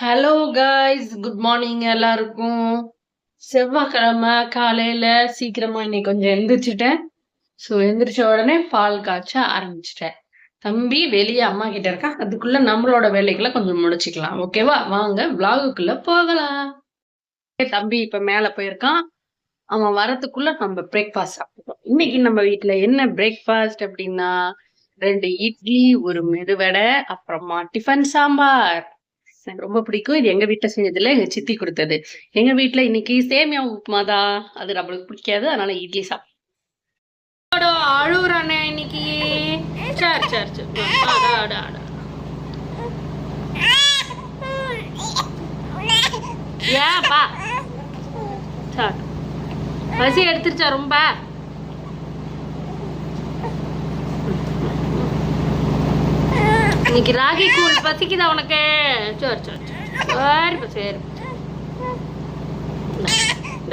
Hello guys, good morning எல்லாருக்கும். செவ்வாய்க்கிழமை காலையில சீக்கிரமா இன்னைக்கு கொஞ்சம் எந்திரிச்சிட்டேன். ஸோ எந்திரிச்ச உடனே பால் காய்ச்ச ஆரம்பிச்சிட்டேன். தம்பி வெளியே அம்மா கிட்ட இருக்கான். அதுக்குள்ள நம்மளோட வேலைகளை கொஞ்சம் முடிச்சுக்கலாம். ஓகேவா? வாங்க விளாகுக்குள்ள போகலாம். தம்பி இப்ப மேல போயிருக்கான். அவன் வரத்துக்குள்ள நம்ம பிரேக்ஃபாஸ்ட் சாப்பிட்டோம். இன்னைக்கு நம்ம வீட்டுல என்ன பிரேக்ஃபாஸ்ட் அப்படின்னா 2 இட்லி, ஒரு மெதுவடை, அப்புறமா டிஃபன் சாம்பார். எனக்கு ரொம்ப பிடிக்கும். இது எங்க வீட்டுல செஞ்சதுல எங்க சித்தி கொடுத்தது. எங்க வீட்டுல இன்னைக்கு சேமியா உப்புமா தான். அது நம்மளுக்கு பிடிக்காது, அதனால இட்லி சாப்பிட்டோம். அழுகுறானே இன்னைக்கு. சரி சரி சரி. ஏப்பா சரி, பசி எடுத்துருச்சா ரொம்ப? இன்னைக்கு ராகி கூழ் பசிக்குதா உனக்கு? சரி சரி சரிப்பா சரி.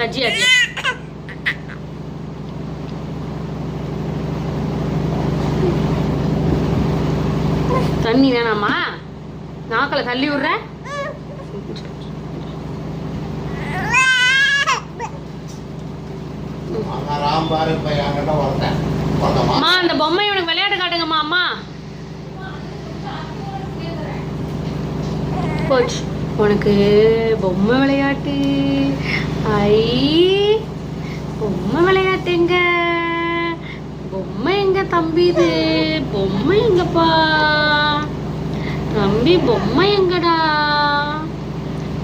அஜி அஜி தண்ணி வேணாமா? நாக்கல தள்ளி விடுற. அம்மா அந்த பொம்மை உனக்கு விளையாட்டு காட்டுங்கம்மா. அம்மா போச்சு உனக்கு பொம்மை விளையாட்டு. ஐ பொம்மை விளையாட்டு எங்க? பொம்மை எங்க தம்பி? இது பொம்மை எங்கப்பா தம்பி? பொம்மை எங்கடா?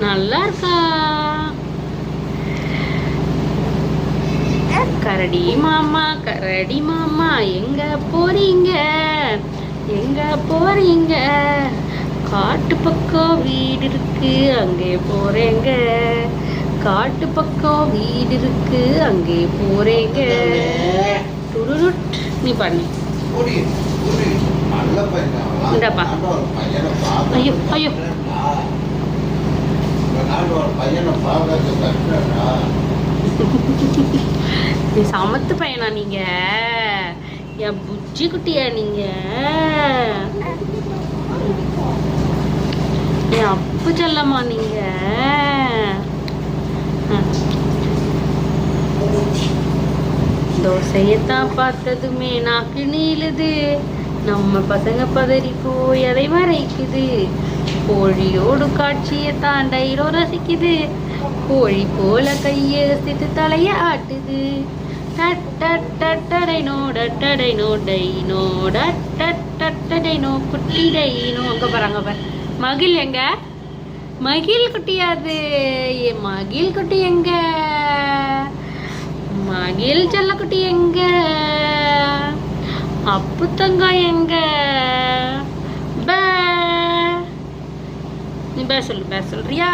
நல்லா இருக்கா? கரடி மாமா கரடி மாமா எங்க போறீங்க? எங்க போறீங்க? காட்டு பக்கம் வீடு இருக்கு அங்கே போறேங்க. காட்டு பக்கம் வீடு இருக்கு அங்கே போறேங்க. நீ பண்ணி இந்தப்பா. ஐயோ ஐயோ நீ சமத்து பையனா நீங்க? என் புஜ்ஜி குட்டியா நீங்க? என் அப்பு செல்லம்மா நீங்க? தோசையத்தான் பார்த்ததுமே நாக்கு நீளுது. நம்ம பசங்க பதறி போய் அதை மறைக்குது. கோழியோடு காட்சியத்தான் டைரோ ரசிக்குது. கோழி போல கையசித்து தலைய ஆட்டுது. டட்டடைனோ டட்டடைனோ டைனோ டட்டடைனோ குட்டி டைனோ. அங்க பாருங்க பாரு மகிழ் எங்க? மகிழ் குட்டியாது. மகிழ் குட்டி எங்க? மகிழ் செல்ல குட்டி எங்க? அப்பு தங்காய் எங்க? பே நீ பே சொல்லு. பே சொல்றியா?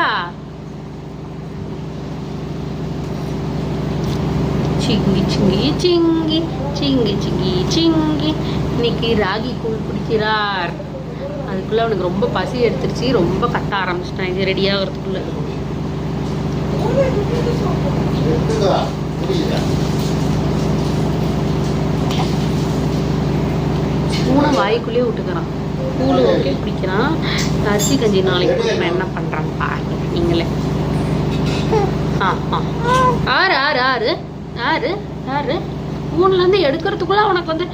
சிங்கி சிங்கி சிங்கி சிங்கி சிங்கி சிங்கி. இன்னைக்கு ராகி கூழ் குடிக்கிறார். அதுக்குள்ள அவனுக்கு ரொம்ப பசி எடுத்துருச்சு. ரொம்ப கத்த ஆரம்பிச்சிட்டான் இது ரெடி ஆகிறதுக்குள்ள. பூனை வாய்க்குள்ளேயே விட்டுக்கிறான். கூழ் ஓகே குடிக்கிறான். அரிசி கஞ்சி நாளைக்கு என்ன பண்றான்னு பாருங்க நீங்களே. ஆறு ஆறு ஆறு ஆறு ஆறு பூன்ல இருந்து எடுக்கிறதுக்குள்ள அவனுக்கு வந்து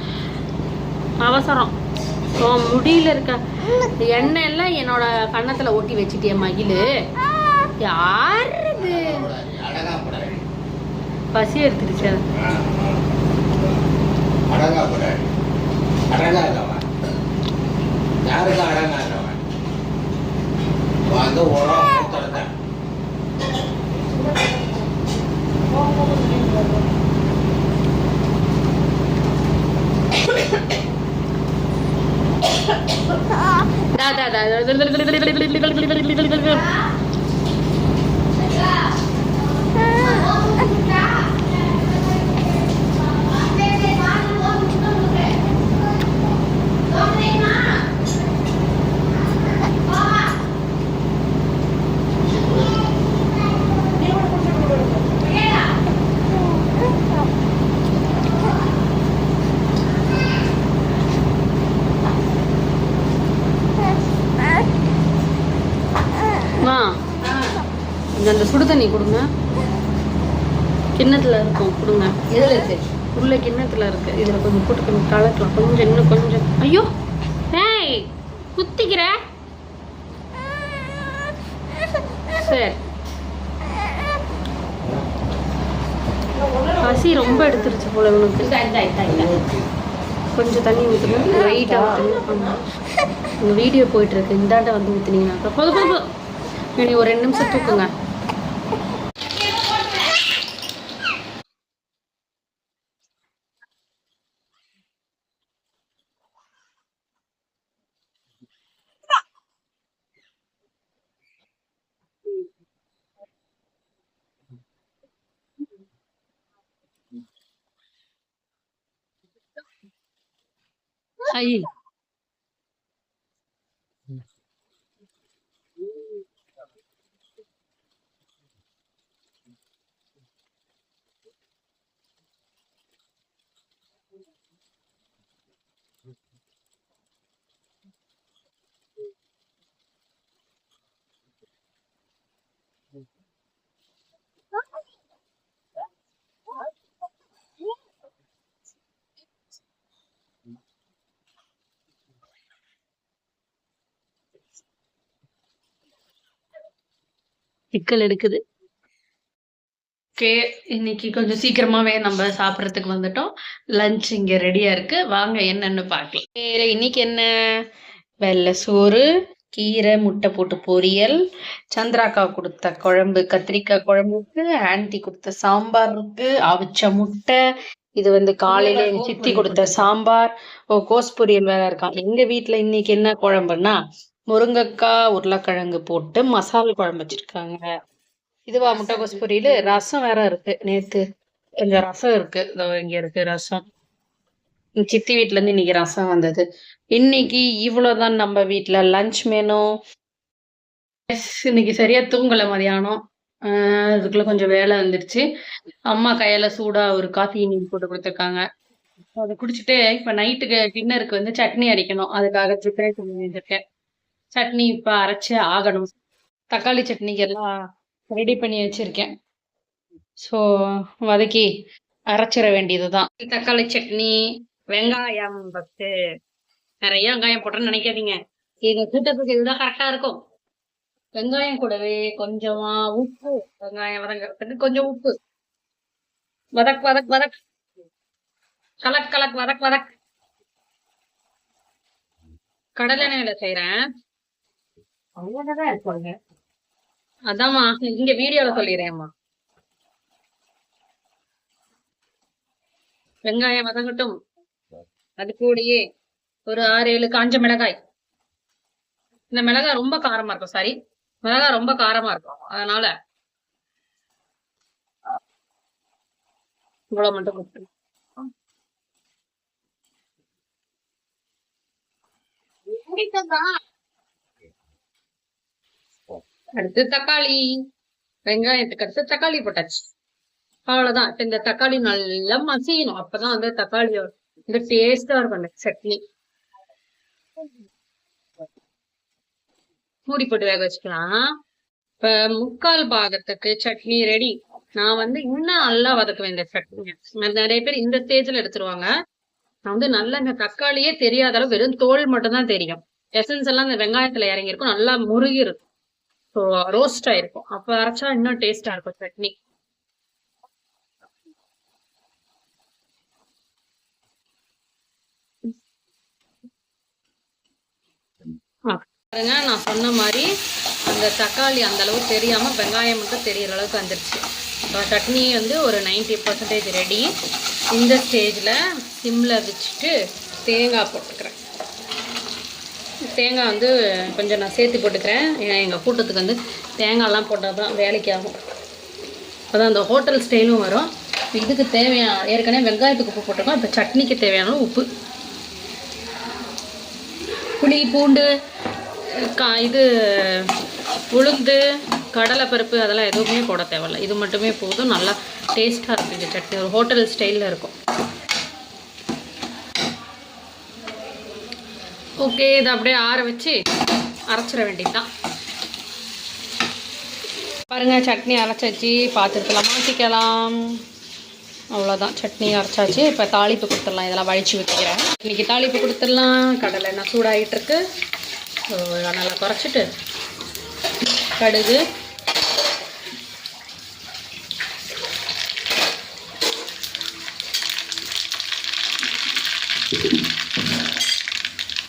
அவசரம். முடியல இருக்க எண்ணெய் எல்லாம் என்னோட கன்னத்துல ஒட்டி வச்சுட்டிய மகிழு. யாரு பசி எடுத்துருச்சு. கொஞ்சம் அந்த சுடு தண்ணி கொடுங்க. கிண்ணத்தில் இருக்கும் கொடுங்க. இதில் இருக்கு உள்ள கிண்ணத்தில் இருக்கு. இதில் கொஞ்சம் போட்டு கொஞ்சம் கலக்கலாம். கொஞ்சம் இன்னும் கொஞ்சம். ஐயோ ஏய் குத்திக்கிற. சரி பசி ரொம்ப எடுத்துருச்சு போல உனக்கு. கொஞ்சம் தண்ணி ஊற்றணும். வெயிட்டாக ஊற்றணும். உங்கள் வீடியோ போயிட்டுருக்கு. இந்தாண்ட வந்து ஊற்றுனீங்கன்னா போதும் போதும். நீ ஒரு 2 நிமிஷம் தூக்குங்க. ஐ சிக்கல் எடுக்குது. ஓகே, இன்னைக்கு கொஞ்சம் சீக்கிரமாவே நம்ம சாப்பிட்றதுக்கு வந்துட்டோம். லஞ்ச் இங்க ரெடியா இருக்கு. வாங்க என்னன்னு பார்க்கலாம். வேற இன்னைக்கு என்ன? வெள்ளை சோறு, கீரை, முட்டை போட்டு பொரியல், சந்திராக்கா கொடுத்த குழம்பு, கத்திரிக்காய் குழம்பு இருக்கு, ஆன்டி கொடுத்த சாம்பார் இருக்கு, அவிச்ச முட்டை, இது வந்து காலையில எங்க சித்தி கொடுத்த சாம்பார். கோஸ் பொரியல் வேற இருக்கான். எங்க வீட்டுல இன்னைக்கு என்ன குழம்புன்னா முருங்கைக்காய் உருளைக்கிழங்கு போட்டு மசாலா குழம்பு வச்சிருக்காங்க. இதுவா முட்டைகோஸ் பொரியல். ரசம் வேற இருக்கு. நேத்து கொஞ்சம் ரசம் இருக்கு. இதோ இங்க இருக்கு ரசம். எங்க சித்தி வீட்டுல இருந்து இன்னைக்கு ரசம் வந்தது. இன்னைக்கு இவ்வளவுதான் நம்ம வீட்டுல லஞ்ச் மெனு. இன்னைக்கு சரியா தூங்கல மதியானம். அதுக்குள்ள கொஞ்சம் வேலை வந்துருச்சு. அம்மா கையால சூடா ஒரு காஃபி இன்னைக்கு போட்டு கொடுத்துருக்காங்க. அதை குடிச்சிட்டு இப்ப நைட்டுக்கு டின்னருக்கு வந்து சட்னி அரைக்கணும். அதுக்காக ப்ரிப்பேர் பண்ணி வச்சிருக்கேன். சட்னி இப்ப அரைச்சு ஆகணும். தக்காளி சட்னிக்கு எல்லாம் ரெடி பண்ணி வச்சிருக்கேன். ஸோ வதக்கி அரைச்சிட வேண்டியதுதான். தக்காளி சட்னி, வெங்காயம் ஃபஸ்ட்டு நிறைய வெங்காயம் போட்டோன்னு நினைக்காதீங்க. எங்க கூட்டத்துக்கு இதுதான் கரெக்டா இருக்கும். வெங்காயம் கூடவே கொஞ்சமா உப்பு, வெங்காயம் வதங்கிறதுக்கு கொஞ்சம் உப்பு, வதக் வதக் வதக், கலக் கலக் வதக் வதக். கடலை எண்ணெயில செய்யறேன். அவ்வளோதான் இருப்பாங்க. அதாம்மா இங்க வீடியோல சொல்லிடுறேன்மா. வெங்காயம் வதங்கட்டும். அது கூடயே ஒரு 6-7 காஞ்ச மிளகாய். இந்த மிளகாய் ரொம்ப காரமா இருக்கும். சாரி, மிளகாய் ரொம்ப காரமா இருக்கும். அதனால இவ்வளவு மட்டும் கொடுத்துருங்க. அடுத்து தக்காளி. வெங்காயத்துக்கு அடுத்து தக்காளி போட்டாச்சு. அவ்வளவுதான். இப்ப இந்த தக்காளி நல்லா மசியணும். அப்பதான் வந்து தக்காளி இந்த டேஸ்டா இருக்கும் அந்த சட்னி. மூடி போட்டு வேக வச்சுக்கலாம். இப்ப 3/4 பாகத்துக்கு சட்னி ரெடி. நான் வந்து இன்னும் நல்லா வதக்குவேன் இந்த சட்னி. நிறைய பேர் இந்த ஸ்டேஜ்ல எடுத்துருவாங்க. நான் வந்து நல்லா இந்த தக்காளியே தெரியாத அளவு வெறும் தோல் மட்டும் தான் தெரியும். எசன்ஸ் எல்லாம் இந்த வெங்காயத்துல இறங்கி இருக்கும். நல்லா முருகி இருக்கும். ஸோ ரோஸ்ட் ஆயிருக்கும். அப்ப அரைச்சா இன்னும் டேஸ்டா இருக்கும் சட்னி. பாருங்க, நான் சொன்ன மாதிரி அந்த தக்காளி அந்த அளவு தெரியாம வெங்காயம் மட்டும் தெரியற அளவுக்கு வந்துருச்சு. இப்போ சட்னி வந்து ஒரு 90% ரெடி. இந்த ஸ்டேஜ்ல சிம்ல வச்சுட்டு தேங்காய் போட்டுக்கிறேன். தேங்காய் வந்து கொஞ்சம் நான் சேர்த்து போட்டுக்கிறேன். ஏன்னா எங்கள் கூட்டத்துக்கு வந்து தேங்காய்லாம் போட்டால் தான் வேலைக்கு ஆகும். அதான் அந்த ஹோட்டல் ஸ்டைலும் வரும். இதுக்கு தேவையான ஏற்கனவே வெங்காயத்துக்கு உப்பு போட்டிருக்கோம். இப்போ சட்னிக்கு தேவையான உப்பு, புளி, பூண்டு, இது உளுந்து, கடலைப்பருப்பு அதெல்லாம் எதுவுமே போட தேவையில்லை. இது மட்டுமே போதும். நல்லா டேஸ்ட்டாக இருக்கும் இந்த சட்னி. ஒரு ஹோட்டல் ஸ்டைலில் இருக்கும். ஓகே, இதை அப்படியே ஆற வச்சு அரைச்சிட வேண்டியதுதான். பாருங்க, சட்னி அரைச்சாச்சு, பாத்திரத்தில் மாற்றிக்கலாம். அவ்வளோதான், சட்னி அரைச்சாச்சு. இப்போ தாளிப்பு கொடுத்துடலாம். இதெல்லாம் வழித்து வைக்கிறேன். இன்றைக்கி தாளிப்பு கொடுத்துடலாம். கடலை எண்ணெய் சூடாகிட்டுருக்கு. ஸோ நல்லா குறைச்சிட்டு கடுகு,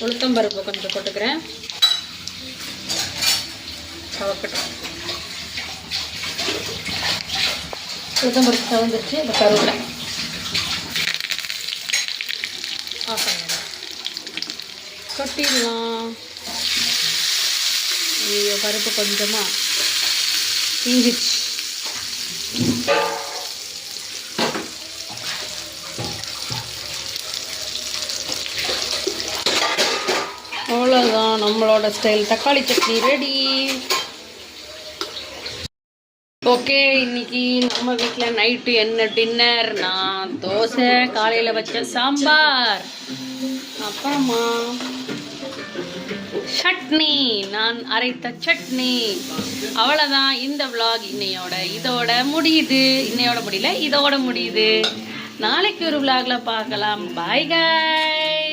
உளுத்தம்பருப்பு கொஞ்சம் போட்டுக்கிறேன். சவக்கட்டும். உளுத்தம்பருப்பு சவந்துருச்சு. இந்த கருவேப்பிலை ஆஃப் பண்ணிடலாம். கொட்டிடலாம். ஐயோ, பருப்பு கொஞ்சமாக தீஞ்சிச்சு. அவ்வளோதான், நம்மளோட ஸ்டைல் தக்காளி சட்னி ரெடி. ஓகே, இன்னைக்கு நம்ம வீட்டில் நைட்டு என்ன டின்னர்? நான் தோசை, காலையில் வச்ச சாம்பார், அப்புறமா சட்னி, நான் அரைத்த சட்னி. அவ்வளோதான், இந்த vlog இதோட முடியுது. இன்னையோட முடியல, இதோட முடியுது. நாளைக்கு ஒரு vlogல பார்க்கலாம். பாய் காய்.